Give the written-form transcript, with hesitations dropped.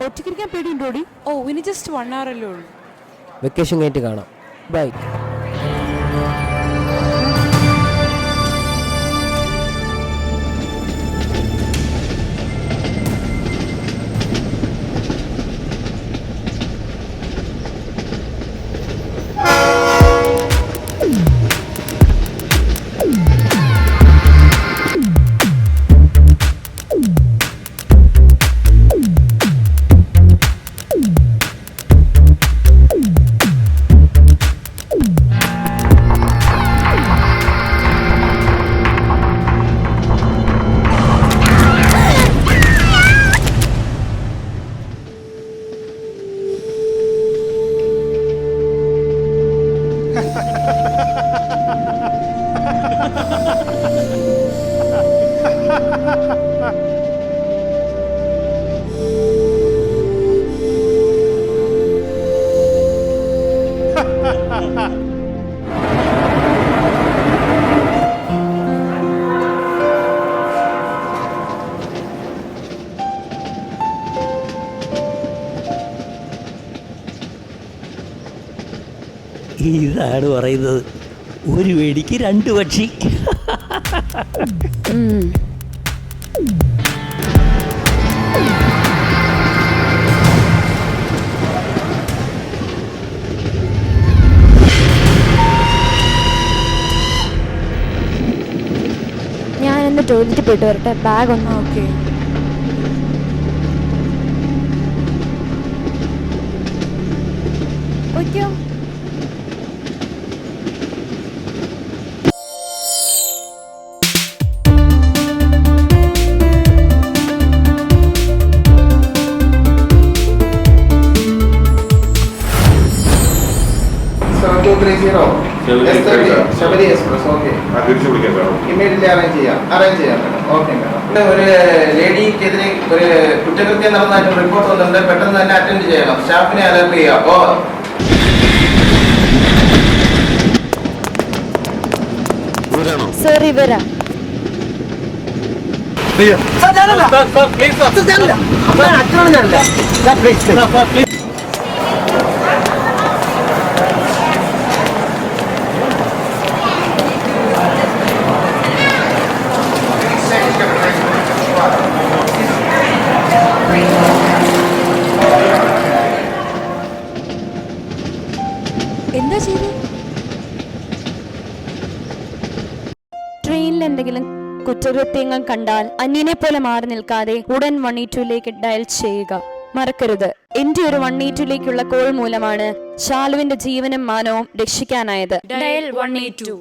ഒറ്റയ്ക്കിരിക്കാൻ പേടിയുണ്ടോടി? ഓ ഇനി just 1 hour അല്ലേ ഉള്ളൂ. വെക്കേഷൻ കഴിഞ്ഞിട്ട് കാണാം. ബൈ. ഇതാണ് പറയുന്നത്, ഒരു വെടിക്ക് 2 പക്ഷി. ഞാനൊന്ന് ടോയ്ലറ്റിൽ പോയിട്ട് വരട്ടെ. ബാഗ് ഒന്ന്. ഓക്കെ. ഓയ്ക്കോ. Sabari express. Okay, immediately arrange ചെയ്യാം മേഡം. Okay madam. ഒരു ലേഡിക്കെതിരെ ഒരു കുറ്റകൃത്യം നടന്നതായിട്ട് റിപ്പോർട്ട് വന്നിട്ടുണ്ട്. പെട്ടെന്ന് തന്നെ അറ്റൻഡ് ചെയ്യണം. സ്റ്റാഫിനെ അലർട്ട് ചെയ്യാം. ഓവർ. സർ ഇവരാ. എന്താ ചെയ്തേ? ട്രെയിനിൽ എന്തെങ്കിലും കുറ്റകൃത്യങ്ങൾ കണ്ടാൽ അന്യനെ പോലെ മാറി നിൽക്കാതെ ഉടൻ 182 ഡയൽ ചെയ്യുക. മറക്കരുത്, എന്റെ ഒരു 182 കോൾ മൂലമാണ് ശാലുവിന്റെ ജീവനും മാനവും രക്ഷിക്കാനായത്. ഡയൽ 182.